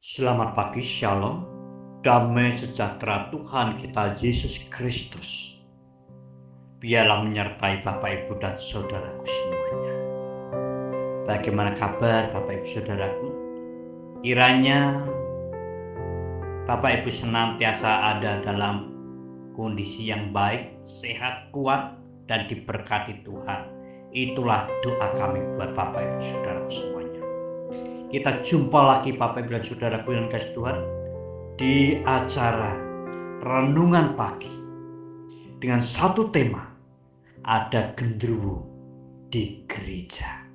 Selamat pagi, Shalom. Damai sejahtera Tuhan kita Yesus Kristus biarlah menyertai Bapak Ibu dan saudaraku semuanya. Bagaimana kabar Bapak Ibu saudaraku? Kiranya Bapak Ibu senantiasa ada dalam kondisi yang baik, sehat, kuat, dan diberkati Tuhan. Itulah doa kami buat Bapak Ibu saudaraku semuanya. Kita jumpa lagi Bapak Ibu dan saudaraku yang kasih Tuhan di acara Renungan Pagi dengan satu tema, ada genderuwo di gereja,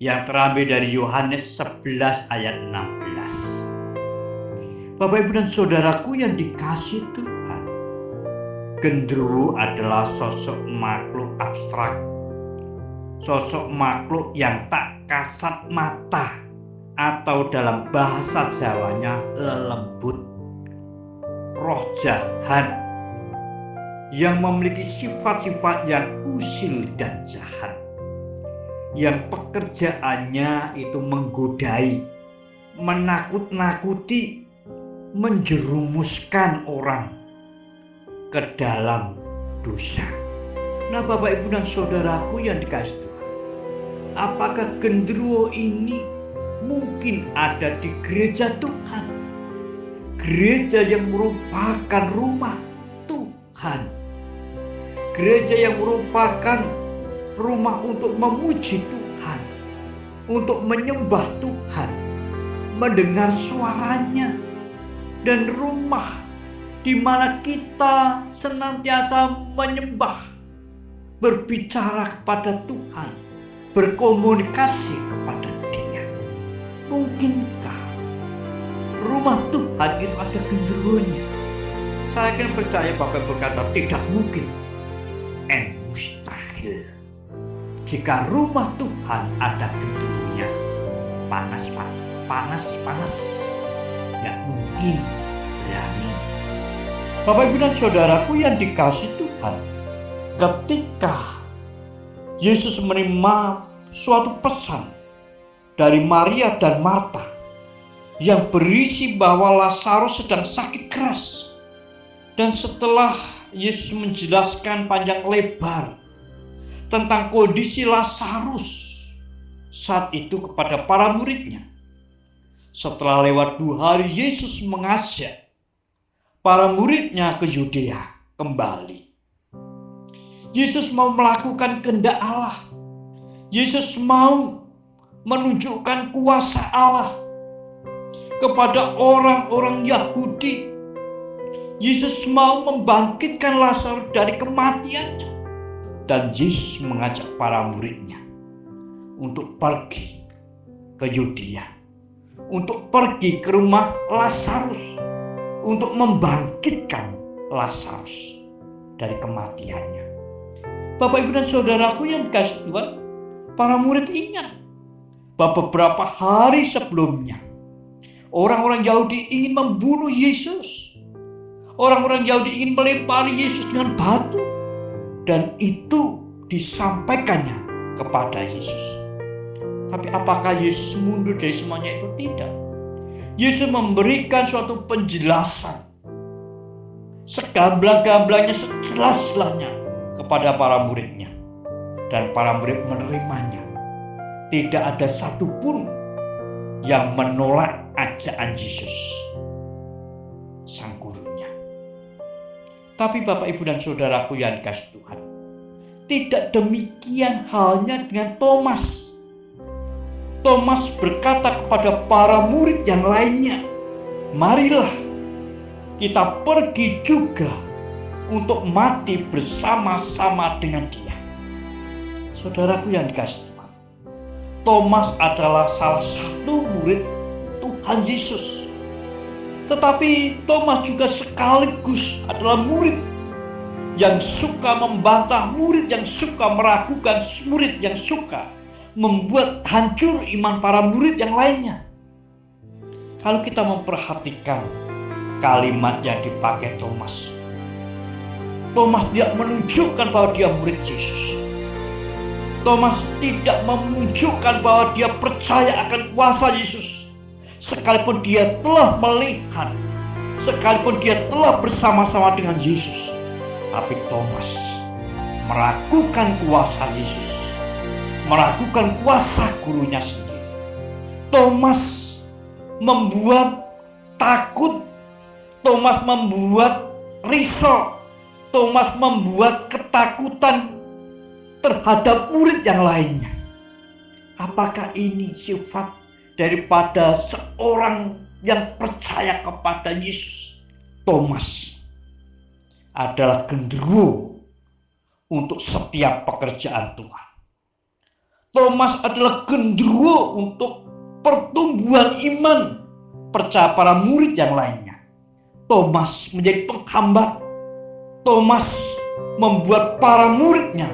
yang terambil dari Yohanes 11 ayat 16. Bapak Ibu dan saudaraku yang dikasih Tuhan, genderuwo adalah sosok makhluk abstrak, sosok makhluk yang tak kasat mata, atau dalam bahasa Jawanya lelembut, roh jahat yang memiliki sifat-sifat yang usil dan jahat, yang pekerjaannya itu menggodai, menakut-nakuti, menjerumuskan orang ke dalam dosa. Nah Bapak Ibu dan saudaraku yang dikasih Tuhan, apakah genderuwo ini mungkin ada di gereja Tuhan, gereja yang merupakan rumah Tuhan, gereja yang merupakan rumah untuk memuji Tuhan, untuk menyembah Tuhan, mendengar suaranya, dan rumah di mana kita senantiasa menyembah, berbicara kepada Tuhan, berkomunikasi kepada Dia. Mungkinkah rumah Tuhan itu ada genderuwonya? Saya akan percaya Bapak berkata tidak mungkin and mustahil. Jika rumah Tuhan ada genderuwonya, panas Pak, panas. Gak mungkin berani. Bapak Ibu dan saudaraku yang dikasih Tuhan, ketika Yesus menerima suatu pesan dari Maria dan Marta yang berisi bahwa Lazarus sedang sakit keras, dan setelah Yesus menjelaskan panjang lebar tentang kondisi Lazarus saat itu kepada para muridnya, setelah lewat 2 hari Yesus mengajak para muridnya ke Yudea kembali. Yesus mau melakukan kehendak Allah. Yesus mau menunjukkan kuasa Allah kepada orang-orang Yahudi. Yesus mau membangkitkan Lazarus dari kematiannya, dan Yesus mengajak para muridnya untuk pergi ke Yudea, untuk pergi ke rumah Lazarus, untuk membangkitkan Lazarus dari kematiannya. Bapak Ibu dan saudaraku yang dikasih Tuhan, para murid ingat bahwa beberapa hari sebelumnya orang-orang Yahudi ingin membunuh Yesus. Orang-orang Yahudi ingin melempari Yesus dengan batu, dan itu disampaikannya kepada Yesus. Tapi apakah Yesus mundur dari semuanya itu? Tidak. Yesus memberikan suatu penjelasan segamblang-gamblangnya, sejelas-jelasnya kepada para muridnya, dan para murid menerimanya. Tidak ada satupun yang menolak ajakan Yesus, sang gurunya. Tapi Bapak Ibu dan saudaraku yang dikasih Tuhan, tidak demikian halnya dengan Thomas. Thomas berkata kepada para murid yang lainnya, marilah kita pergi juga untuk mati bersama-sama dengan Dia. Saudaraku yang dikasih Tuhan, Thomas adalah salah satu murid Tuhan Yesus. Tetapi Thomas juga sekaligus adalah murid yang suka membantah, murid yang suka meragukan, murid yang suka membuat hancur iman para murid yang lainnya. Kalau kita memperhatikan kalimat yang dipakai Thomas tidak menunjukkan bahwa dia murid Yesus. Thomas tidak menunjukkan bahwa dia percaya akan kuasa Yesus. sekalipun dia telah melihat, sekalipun dia telah bersama-sama dengan Yesus, tapi Thomas meragukan kuasa Yesus, meragukan kuasa gurunya sendiri. Thomas membuat takut, Thomas membuat risau, Thomas membuat ketakutan terhadap murid yang lainnya. Apakah ini sifat daripada seorang yang percaya kepada Yesus? Thomas adalah genderuwo untuk setiap pekerjaan Tuhan. Thomas adalah genderuwo untuk pertumbuhan iman percaya para murid yang lainnya. Thomas menjadi penghambat. Thomas membuat para muridnya,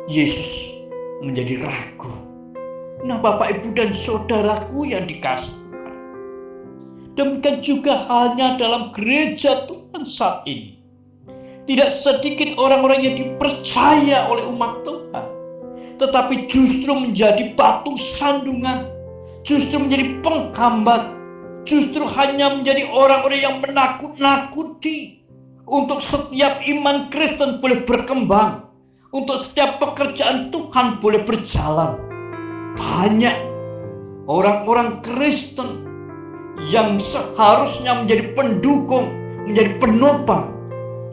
Yesus, menjadi ragu. Nah, Bapak, Ibu, dan saudaraku yang dikasihi Tuhan, demikian juga halnya dalam gereja Tuhan saat ini. Tidak sedikit orang-orang yang dipercaya oleh umat Tuhan, tetapi justru menjadi batu sandungan, justru menjadi penghambat, justru hanya menjadi orang-orang yang menakut-nakuti untuk setiap iman Kristen boleh berkembang, untuk setiap pekerjaan Tuhan boleh berjalan. Banyak orang-orang Kristen yang seharusnya menjadi pendukung, menjadi penopang,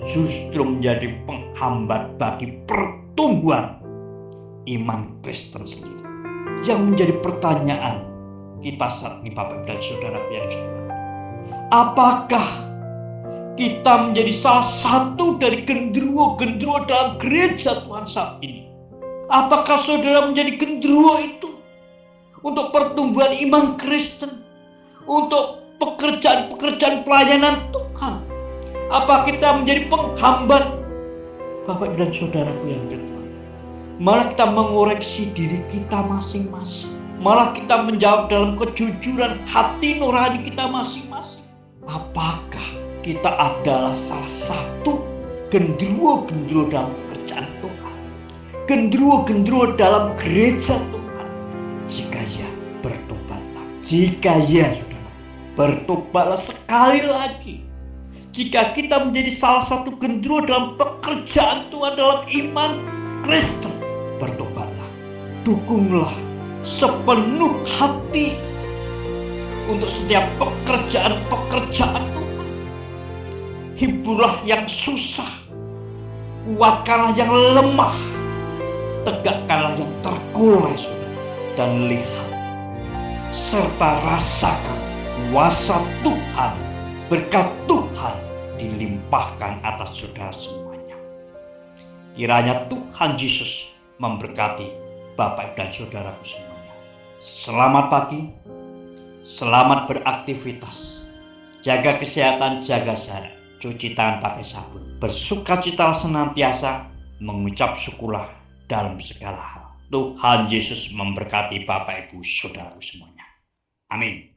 justru menjadi penghambat bagi pertumbuhan iman Kristen sendiri. Yang menjadi pertanyaan kita saat ini, Bapak dan Saudara yang saudara, apakah kita menjadi salah satu dari genderuwo-genderuwo dalam gereja Tuhan saat ini? Apakah saudara menjadi genderuwo itu untuk pertumbuhan iman Kristen, untuk pekerjaan-pekerjaan pelayanan Tuhan? Apa kita menjadi penghambat? Bapak dan saudaraku yang bertuhan, malah kita mengoreksi diri kita masing-masing, malah kita menjawab dalam kejujuran hati nurani kita masing-masing. Apakah kita adalah salah satu genderuwo-genderuwo dalam pekerjaan Tuhan, genderuwo-genderuwo dalam gereja Tuhan? Jika ya, bertobatlah. Jika ya, saudara, bertobatlah sekali lagi. Jika kita menjadi salah satu genderuwo dalam pekerjaan Tuhan, dalam iman Kristen, bertobatlah. Dukunglah sepenuh hati untuk setiap pekerjaan-pekerjaan Tuhan. Hiburlah yang susah, kuatkanlah yang lemah, tegakkanlah yang terkulai, saudara. Dan lihat serta rasakan kuasa Tuhan, berkat Tuhan dilimpahkan atas saudara semuanya. Kiranya Tuhan Yesus memberkati Bapak dan saudaraku semuanya. Selamat pagi, selamat beraktivitas, jaga kesehatan, jaga jarak, cuci tangan pakai sabun, bersukacitalah senantiasa, mengucap syukurlah dalam segala hal. Tuhan Yesus memberkati Bapak Ibu saudaraku semuanya. Amin.